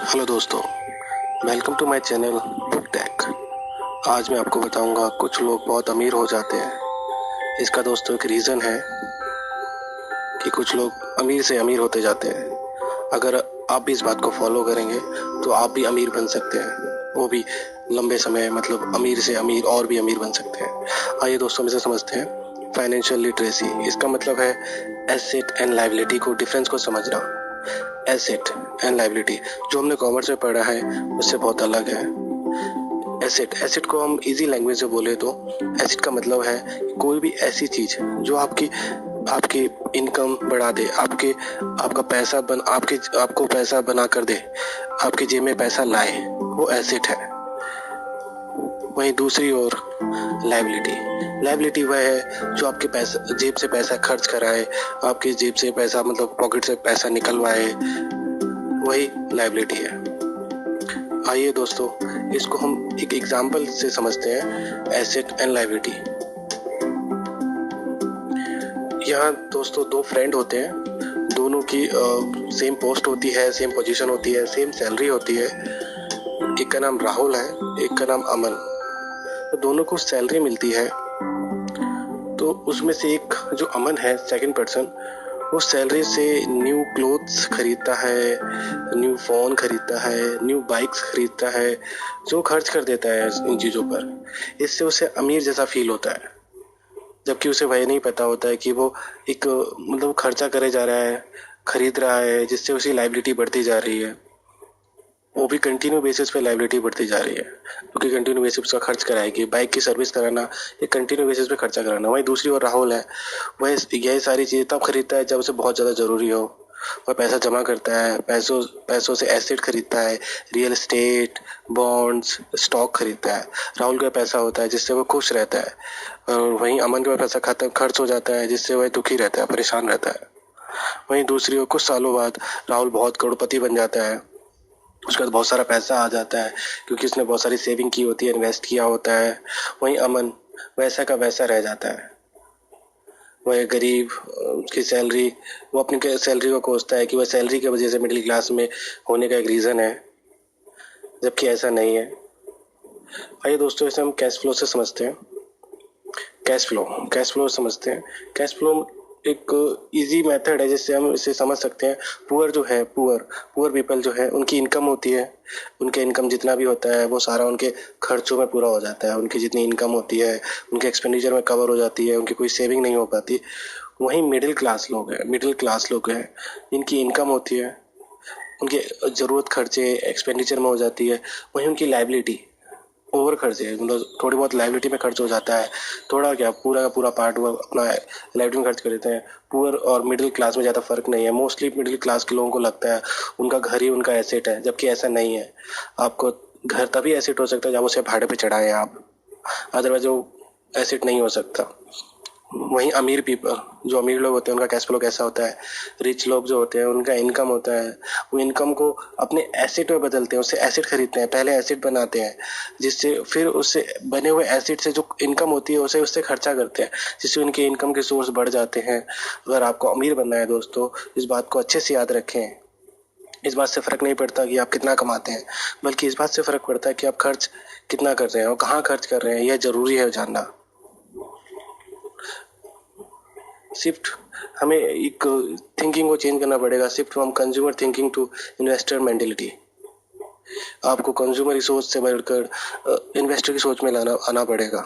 Hello दोस्तों, welcome to my channel Book Tech. आज मैं आपको बताऊंगा कुछ लोग बहुत अमीर हो जाते हैं। इसका दोस्तों एक रीज़न है कि कुछ लोग अमीर से अमीर होते जाते हैं। अगर आप भी इस बात को फॉलो करेंगे तो आप भी अमीर बन सकते हैं, वो भी लंबे समय, मतलब अमीर से अमीर और भी अमीर बन सकते हैं। आइए दोस्तों, इसे समझते हैं। फाइनेंशियल लिटरेसी, इसका मतलब है एसेट एंड लायबिलिटी को डिफरेंस को समझना। एसेट एंड लायबिलिटी जो हमने कॉमर्स में पढ़ा है उससे बहुत अलग है। एसेट को हम इजी लैंग्वेज में बोले तो एसेट का मतलब है कोई भी ऐसी चीज जो आपकी इनकम बढ़ा दे, आपको पैसा बना कर दे, आपके जेब में पैसा लाए, वो एसेट है। वहीं दूसरी ओर लायबिलिटी वह है जो आपके पैसा जेब से पैसा खर्च कराए, आपके जेब से पैसा मतलब पॉकेट से पैसा निकलवाए, वही लायबिलिटी है। आइए दोस्तों, इसको हम एक एग्जाम्पल से समझते हैं, एसेट एंड लायबिलिटी। यहाँ दोस्तों दो फ्रेंड होते हैं, दोनों की सेम पोस्ट होती है, सेम पोजीशन होती है, सेम सैलरी होती है। एक का नाम राहुल है, एक का नाम अमन। तो दोनों को सैलरी मिलती है। तो उसमें से एक जो अमन है, सेकंड पर्सन, वो सैलरी से न्यू क्लोथ्स खरीदता है, न्यू फोन खरीदता है, न्यू बाइक्स खरीदता है, जो खर्च कर देता है इन चीज़ों पर। इससे उसे अमीर जैसा फील होता है, जबकि उसे वह नहीं पता होता है कि वो एक मतलब खर्चा करे जा रहा है, खरीद रहा है, जिससे उसकी लायबिलिटी बढ़ती जा रही है। वो भी कंटिन्यू बेसिस पे लायबिलिटी बढ़ती जा रही है, क्योंकि कंटिन्यू बेसिस का खर्च कराएगी। बाइक की सर्विस कराना, ये कंटिन्यू बेसिस पे खर्चा कराना। वहीं दूसरी ओर राहुल है, वह यही सारी चीज़ें तब खरीदता है जब उसे बहुत ज़्यादा ज़रूरी हो। वह पैसा जमा करता है, पैसों से एसेट खरीदता है, रियल एस्टेट, बॉन्ड्स, स्टॉक खरीदता है। राहुल का पैसा होता है जिससे वो खुश रहता है, और वहीं अमन का पैसा खत्म खर्च हो जाता है जिससे वह दुखी रहता है, परेशान रहता है। वहीं दूसरी ओर कुछ सालों बाद राहुल बहुत करोड़पति बन जाता है। उसके बाद बहुत सारा पैसा आ जाता है, क्योंकि उसने बहुत सारी सेविंग की होती है, इन्वेस्ट किया होता है। वहीं अमन वैसा का वैसा रह जाता है। वह गरीब, उसकी सैलरी, वो अपनी सैलरी को कोसता है कि वह सैलरी की वजह से मिडिल क्लास में होने का एक रीज़न है, जबकि ऐसा नहीं है। आइए दोस्तों, इसे हम कैश फ्लो से समझते हैं। कैश फ्लो समझते हैं। कैश फ्लो एक इजी मेथड है जिससे हम इसे समझ सकते हैं। पुअर पीपल जो है, उनकी इनकम होती है, उनके इनकम जितना भी होता है वो सारा उनके खर्चों में पूरा हो जाता है। उनकी जितनी इनकम होती है उनके एक्सपेंडिचर में कवर हो जाती है, उनकी कोई सेविंग नहीं हो पाती। वहीं मिडिल क्लास लोग हैं, इनकी इनकम होती है, उनके ज़रूरत खर्चे एक्सपेंडिचर में हो जाती है। वहीं उनकी लायबिलिटी ओवर खर्च है, मतलब थोड़ी बहुत लायबिलिटी में खर्च हो जाता है। थोड़ा क्या, पूरा का पूरा पार्ट वो अपना लायबिलिटी में खर्च कर देते हैं। पुअर और मिडिल क्लास में ज़्यादा फर्क नहीं है। मोस्टली मिडिल क्लास के लोगों को लगता है उनका घर ही उनका एसेट है, जबकि ऐसा नहीं है। आपको घर तभी एसेट हो सकता है जब उसे भाड़े पे चढ़ाएं आप, अदरवाइज वो एसेट नहीं हो सकता। वहीं जो अमीर लोग होते हैं उनका कैश फ्लो कैसा होता है। रिच लोग जो होते हैं उनका इनकम होता है, वो इनकम को अपने एसेट में बदलते हैं, उससे एसेट खरीदते हैं, पहले एसेट बनाते हैं, जिससे फिर उससे बने हुए एसेट से जो इनकम होती है उसे उससे खर्चा करते हैं, जिससे उनके इनकम के सोर्स बढ़ जाते हैं। अगर आपको अमीर बनना है दोस्तों, इस बात को अच्छे से याद रखें। इस बात से फर्क नहीं पड़ता कि आप कितना कमाते हैं, बल्कि इस बात से फर्क पड़ता है कि आप खर्च कितना कर रहे हैं और कहाँ खर्च कर रहे हैं, यह जरूरी है जानना। शिफ्ट हमें एक थिंकिंग को चेंज करना पड़ेगा, shift from consumer thinking to investor mentality. आपको कंज्यूमर की सोच से बढ़कर इन्वेस्टर की सोच में आना पड़ेगा,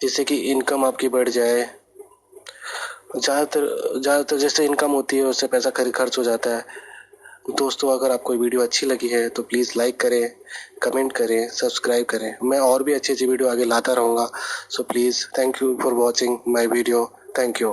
जिससे कि इनकम आपकी बढ़ जाए। ज़्यादातर जैसे इनकम होती है उससे पैसा खर्च हो जाता है। दोस्तों, अगर आपको वीडियो अच्छी लगी है तो प्लीज़ लाइक करें, कमेंट करें, सब्सक्राइब करें। मैं और भी अच्छी अच्छी वीडियो आगे लाता रहूँगा। So please, thank you for watching my video. Thank you.